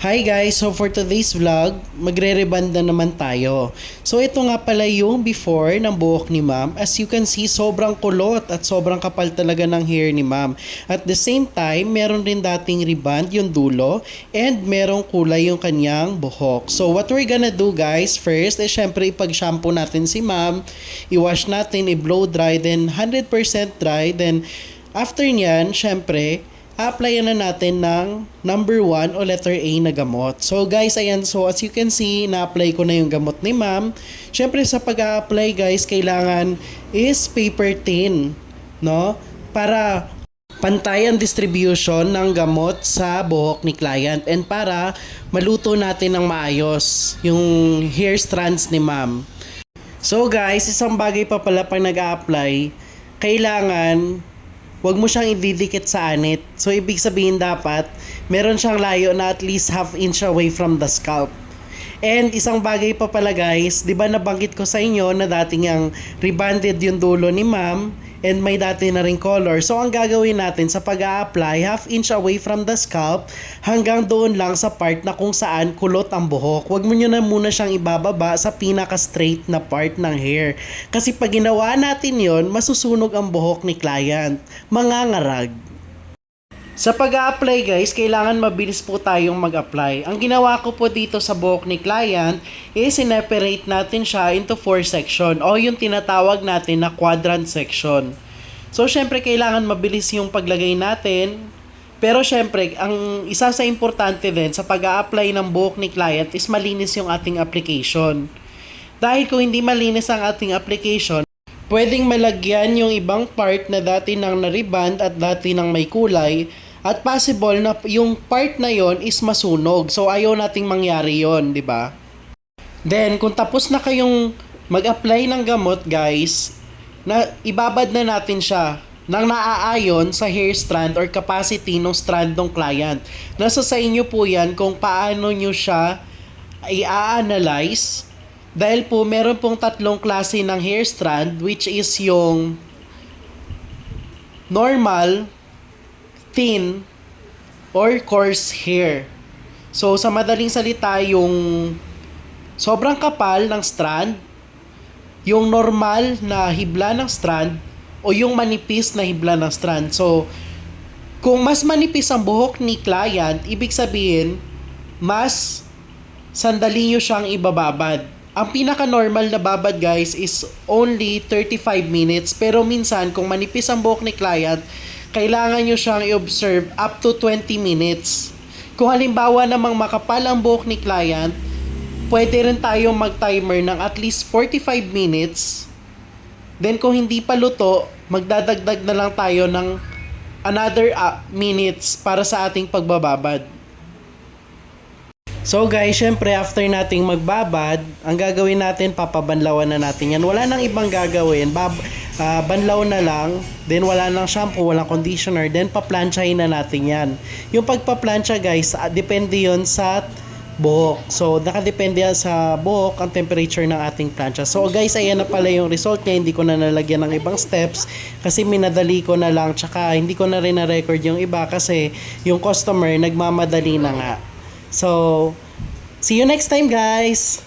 Hi guys! So for today's vlog, magre-reband na naman tayo. So ito nga pala yung before ng buhok ni ma'am. As you can see, sobrang kulot at sobrang kapal talaga ng hair ni ma'am. At the same time, meron rin dating reband yung dulo and merong kulay yung kanyang buhok. So what we're gonna do guys, first is syempre ipag-shampoo natin si ma'am. I-wash natin, i-blow dry, then 100% dry. Then after nyan, syempre, applyan na natin ng number 1 o letter A na gamot. So guys, ayan. So as you can see, na-apply ko na yung gamot ni ma'am. Siyempre sa pag-a-apply guys, kailangan is paper thin, no? Para pantay ang distribution ng gamot sa buhok ni client and para maluto natin ng maayos yung hair strands ni ma'am. So guys, isang bagay pa pala pag nag-a-apply, kailangan wag mo siyang ididikit sa anit. So, ibig sabihin dapat, meron siyang layo na at least half inch away from the scalp. And isang bagay pa pala guys, di ba nabanggit ko sa inyo na dating yung rebanded yung dulo ni ma'am and may dati na rin color. So, ang gagawin natin sa pag-a-apply, half inch away from the scalp hanggang doon lang sa part na kung saan kulot ang buhok. Huwag mo nyo na muna siyang ibababa sa pinaka-straight na part ng hair. Kasi pag ginawa natin yon, masusunog ang buhok ni client. Mangangarag. Sa pag-a-apply guys, kailangan mabilis po tayong mag-apply. Ang ginawa ko po dito sa buhok ni client is sineperate natin siya into 4 section o yung tinatawag natin na quadrant section. So syempre kailangan mabilis yung paglagay natin. Pero syempre, ang isa sa importante din sa pag-a-apply ng buhok ni client is malinis yung ating application. Dahil kung hindi malinis ang ating application, pwedeng malagyan yung ibang part na dati nang na-reband at dati nang may kulay at possible na yung part na yon is masunog. So ayaw nating mangyari yon, di ba? Then kung tapos na kayong mag-apply ng gamot guys, na ibabad na natin siya nang naaayon sa hair strand or capacity ng strand ng client. Nasa sa inyo po yan kung paano nyo siya i-analyze. Dahil po meron pong tatlong klase ng hair strand which is yung normal, thin, or coarse hair. So sa madaling salita, yung sobrang kapal ng strand, yung normal na hibla ng strand, o yung manipis na hibla ng strand. So kung mas manipis ang buhok ni client, ibig sabihin, mas sandali nyo siyang ibababad. Ang pinaka-normal na babad guys is only 35 minutes. Pero minsan, kung manipis ang buhok ni client, kailangan nyo siyang i-observe up to 20 minutes. Kung halimbawa namang makapal ang buhok ni client, pwede rin tayong mag-timer ng at least 45 minutes. Then kung hindi pa luto, magdadagdag na lang tayo ng another minutes para sa ating pagbababad. So guys, syempre after nating magbabad, ang gagawin natin, papabanlawan na natin yan. Wala nang ibang gagawin. Banlaw na lang, then wala nang shampoo, walang conditioner, then paplansyahin na natin yan. Yung pagpaplansya guys, depende yon sa buhok. So nakadepende yan sa buhok ang temperature ng ating plancha. So guys, ayan na pala yung result niya. Hindi ko na nalagyan ng ibang steps kasi minadali ko na lang, tsaka hindi ko na rin na-record yung iba kasi yung customer nagmamadali na nga. So, see you next time guys!